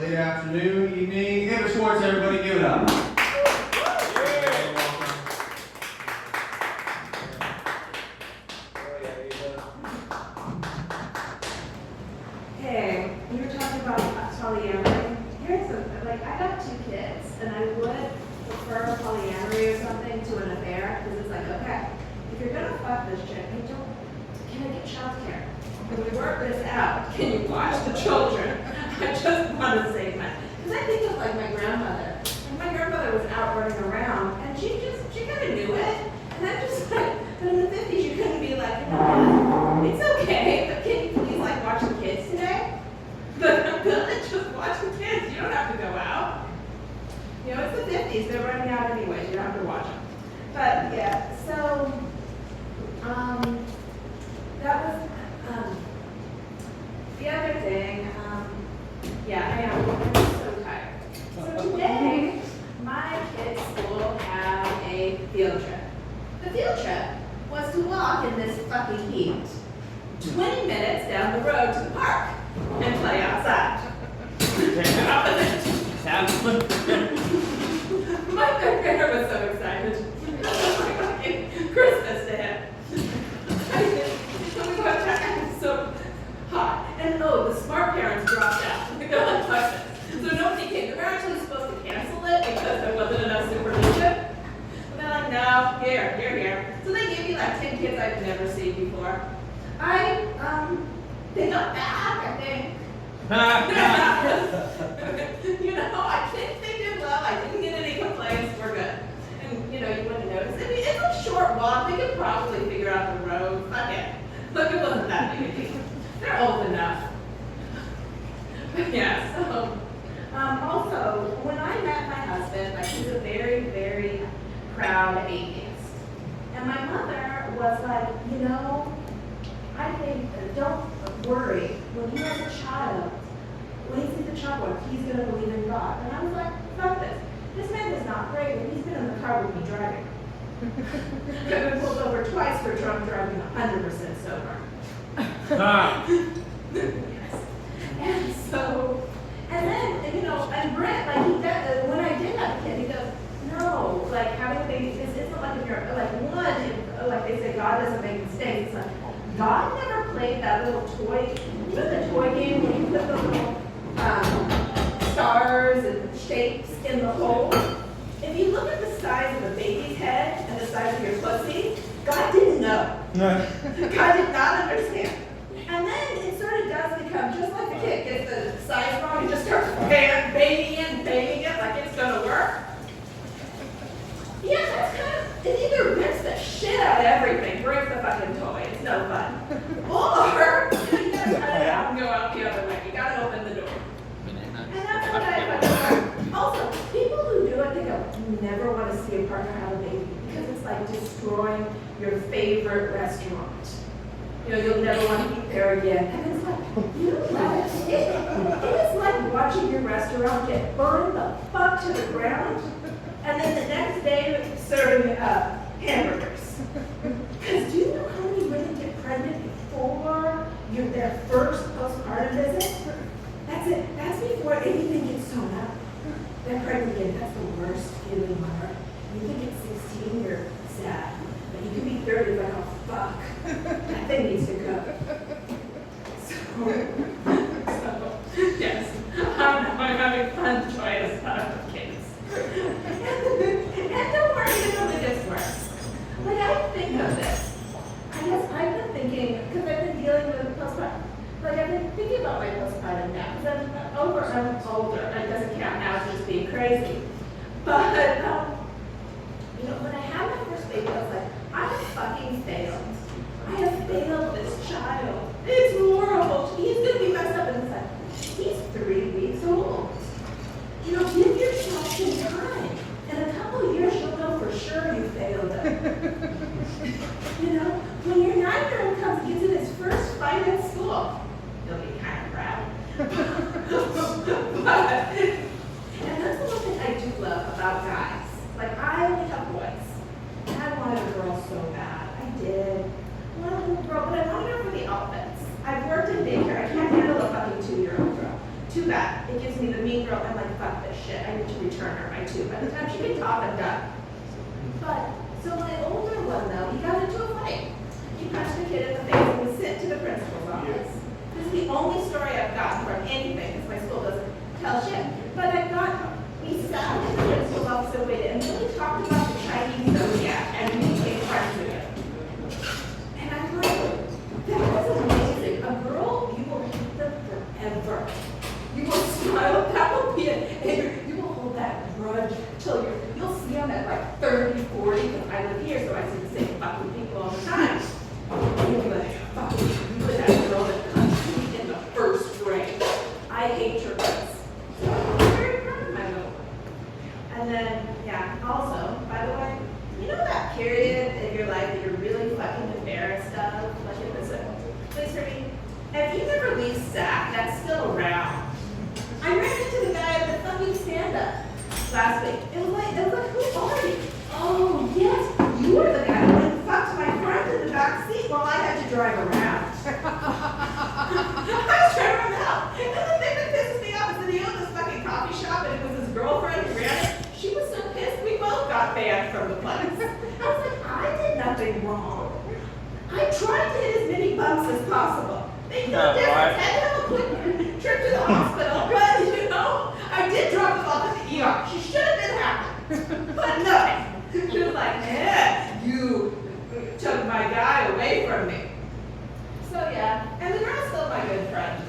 Good afternoon, evening. Amber Schwartz, everybody give it up. Hey, we were talking about polyamory. Here's I got 2 kids, and I would prefer polyamory or something to an affair, because it's like, okay, if you're gonna fuck this chick, can I get childcare? Can we work this out? Can you watch the children? I just want to save my, because I think of like my grandmother. And my grandmother was out running around, and she kind of knew it. And I'm just like, but in the 50s, you couldn't be like, you know, it's okay, but can you please like watch the kids today? But I'm good, just watch the kids. You don't have to go out. You know, it's the 50s, they're running out anyways, you don't have to watch them. But yeah, so, that was, the other thing, yeah, I am, I'm so tired. So today, my kids' school had a field trip. The field trip was to walk in this fucking heat 20 minutes down the road to the park and play outside. My third grader was so excited. Christmas to him. Oh my gosh, I'm so hot. And oh, the smart parents dropped out. They're like, fuck this. So nobody came. They were actually supposed to cancel it because there wasn't enough supervision. And they're like, no, here. So they gave me like 10 kids I've never seen before. They got back, I think. You know, I think they did well. I didn't get any complaints. We're good. And, you know, you wouldn't notice. I mean, it's a short walk. They could probably figure out the road. Fuck it. Look, it wasn't that big a deal. They're old enough. But yeah, so, also, when I met my husband, like, he's a very, very proud atheist. And my mother was like, you know, I think, don't worry, when he has a child, when he sees a child born, he's going to believe in God. And I was like, fuck this. This man is not great, but he's been in the car with me driving. I've been pulled over twice for drunk driving 100% sober. Yes. And so, and then, you know, and Brent, like, he does, when I did have a kid, he goes, no, like, having a baby, this isn't like if you're, like, like they say, God doesn't make mistakes. It's like, God never played that little toy, you know the toy game where you put the little stars and shapes in the hole? If you look at the size of a baby's head and the size of your pussy, God didn't know. God did not understand. And then it sort of does become just like the kid gets the size wrong and just starts banging it like it's going to work. Yeah, that's kind of, it either rips the shit out of everything, breaks the fucking toy, it's no fun. Or, you gotta cut it out and go out the other way. You gotta open the door. And that's what I find. Also, people who do it, they go, you never want to see a partner have a baby because it's like destroying your favorite restaurant. You know, you'll never want to eat there again. And it's like, you love it. It is like watching your restaurant get burned the fuck to the ground. And then the next day, serving hamburgers. Because do you know how many women get pregnant before their first postpartum visit? That's it. That's before anything gets sewn up. They're pregnant again. That's the worst feeling ever. You think at 16 you're sad, but you can be 30 like, oh fuck, that thing needs to go. So yes, I'm having fun joyous time with kids. And don't worry, it only gets worse. Like, I think of this. I guess I've been thinking, because I've been dealing with postpartum, like, I've been thinking about my postpartum now, because I'm older, and it doesn't count now, it's just being crazy. But, you know, when I had my first baby, I was like, I have fucking failed. I have failed this child. It's horrible. He's going to be messed up, and it's like, he's 3 weeks old. You know, give yourself some time. In a couple of years, you'll know for sure you failed them. You know, when your 9-year-old comes and gets in his first fight at school, you'll be kind of proud. And that's the one thing I do love about guys. Like, I only have boys. And I wanted a girl so bad. I did. I wanted a little girl, but I wanted her for the outfits. I've worked in daycare. I can't handle a fucking 2-year-old girl. Too bad. it gives me the mean girl. I'm like, fuck this shit. I need to return her my tube. By the time she can talk, I'm done. But, so my older one though, he got into a fight. He punched the kid in the face and was sent to the principal's office. This is the only story I've gotten from anything, because my school doesn't tell shit. But we sat in the principal's office and waited and really talked about the Chinese zodiac, and we became friends again. And I'm like, that was amazing. A girl, you will hate them forever. You will smile, that will be it. And you will hold that grudge till you'll see them at like 30, 40, because I live here, so I see the same fucking people all the time. And you'll be like, fuck, you were that girl that punched me in the first grade. I hate your guts. So I'm very proud of my little one. And then, yeah, also, by the way, you know that period in your life that you're really fucking embarrassed of? Like in this, please for me. If you never leave SAC, that's still around. I ran into the guy at the fucking stand-up last week. It was like, who are you? Oh, yes, you were the guy who fucked my friend in the back seat while I had to drive around. I was trying to run out. And the thing that pisses me off is that he owned this fucking coffee shop and it was his girlfriend who ran it. She was so pissed, we both got banned from the place. I was like, I did nothing wrong. I tried to hit as many bumps as possible. Make no difference. I had to have a quick trip to the hospital, but you know, I did drop them off at the ER. She should have been happy. But no. She was like, yeah, you took my guy away from me. So yeah, and the girl's still my good friend.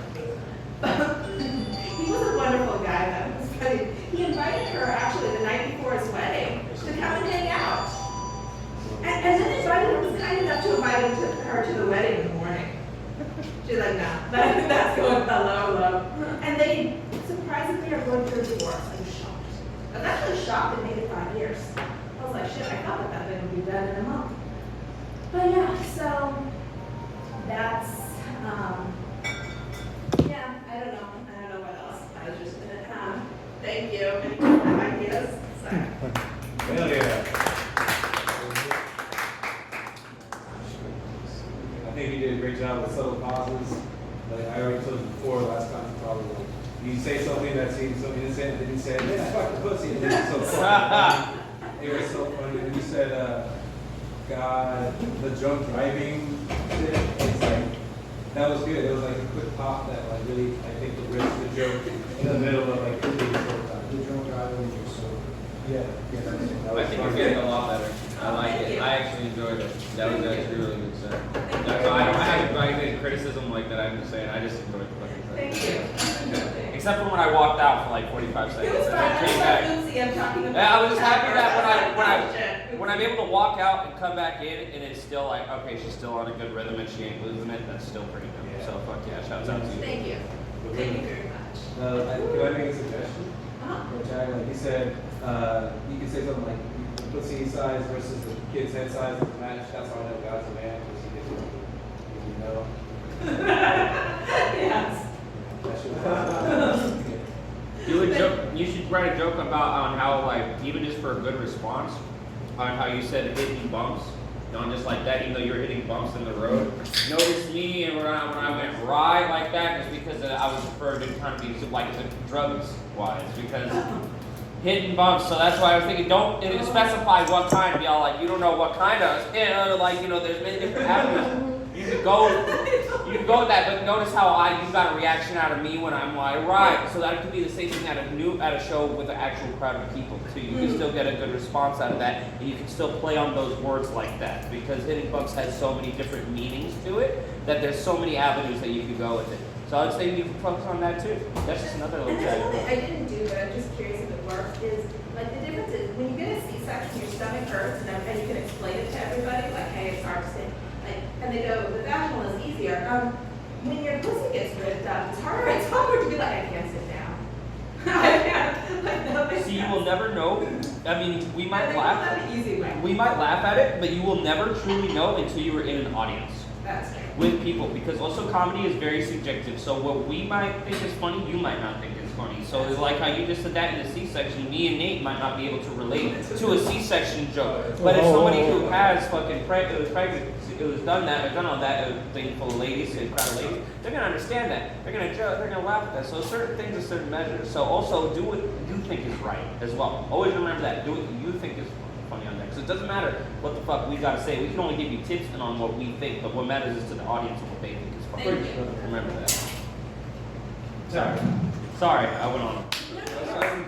He was a wonderful guy though. It was funny. He invited her actually the night before his wedding to come and hang out. And then invited her, was kind enough to invite her to the wedding in the morning. She's like, no, that's going low. And they surprisingly are going through a divorce. I'm shocked. I was actually shocked it made it 5 years. I was like, shit, I thought that thing would be done in a month. But yeah, so that's, yeah, I don't know what else. I was just gonna, thank you. Any ideas? Sorry. Hell yeah. I think you did a great job with subtle pauses. Like I already told you before, last time probably like, you say something that seems so innocent, and then you say, man, I fucked the pussy, and it was so funny. It was so funny. And you said, God, the drunk driving shit, it's like, that was good. It was like a quick pop that like really, I think, risked the joke in the middle of like the drunk driving was so, yeah, that was I think you're getting a lot better. I like it. I actually enjoyed it. That was actually really good set. I don't have any criticism like that. I'm just saying, I just enjoyed the fucking Thank you. Except for when I walked out for like 45 seconds. It was and fine. then came That's back. what Lucy I'm talking about. Yeah, I was just happy that when I'm able to walk out and come back in and it's still like, okay, she's still on a good rhythm and she ain't losing it, that's still pretty good. Yeah. So fuck yeah, shouts out to you. Thank you. Thank you very much. Can I make a suggestion? Uh-huh. Or Chad, like you said, you could say something like the pussy size versus the kid's head size doesn't match. That's how I know God's a man, because he gets you know. Yes. That should You should write a joke about on how like even just for a good response on how you said hitting bumps, not just like that, even though you were hitting bumps in the road. Notice me and when I went right like that is because I was referring to kind of be like drugs wise because hitting bumps. So that's why I was thinking don't specify what kind. Be all like you don't know what kind of like there's many different avenues. You could go with that, but notice how you got a reaction out of me when I'm like, right. So that could be the same thing at a show with an actual crowd of people too. You can still get a good response out of that, and you can still play on those words like that because hitting bumps has so many different meanings to it that there's so many avenues that you could go with it. So I'd say you can focus on that too. That's just another little And that's something chat. I didn't do, but I'm just curious if it works, is like the difference is when you get a C-section, your stomach hurts, and you can explain it to everybody, like, hey, it's hard to say. And they go, the vaginal is easier. When your pussy gets ripped up, it's harder. It's harder to be like, I can't sit down. I can't. Like, no, See, you will never know. I mean, we might laugh. That's the easy way. We might laugh at it, but you will never truly know until you were in an audience. That's true. With people, because also comedy is very subjective. So what we might think is funny, you might not think is funny. So it's like how you just said that in the C-section. Me and Nate might not be able to relate to a C-section joke, but if somebody who has fucking it was pregnant, it was done on that thing full of ladies, a crowd of ladies, they're gonna understand that. They're gonna joke. They're gonna laugh at that. So certain things are certain measures. So also do what you think is right as well. Always remember that. Do what you think is funny on there. Because it doesn't matter what the fuck we gotta say. We can only give you tips and on what we think, but what matters is to the audience and what they think is funny. Thank you. Remember that. Sorry, I went on. That's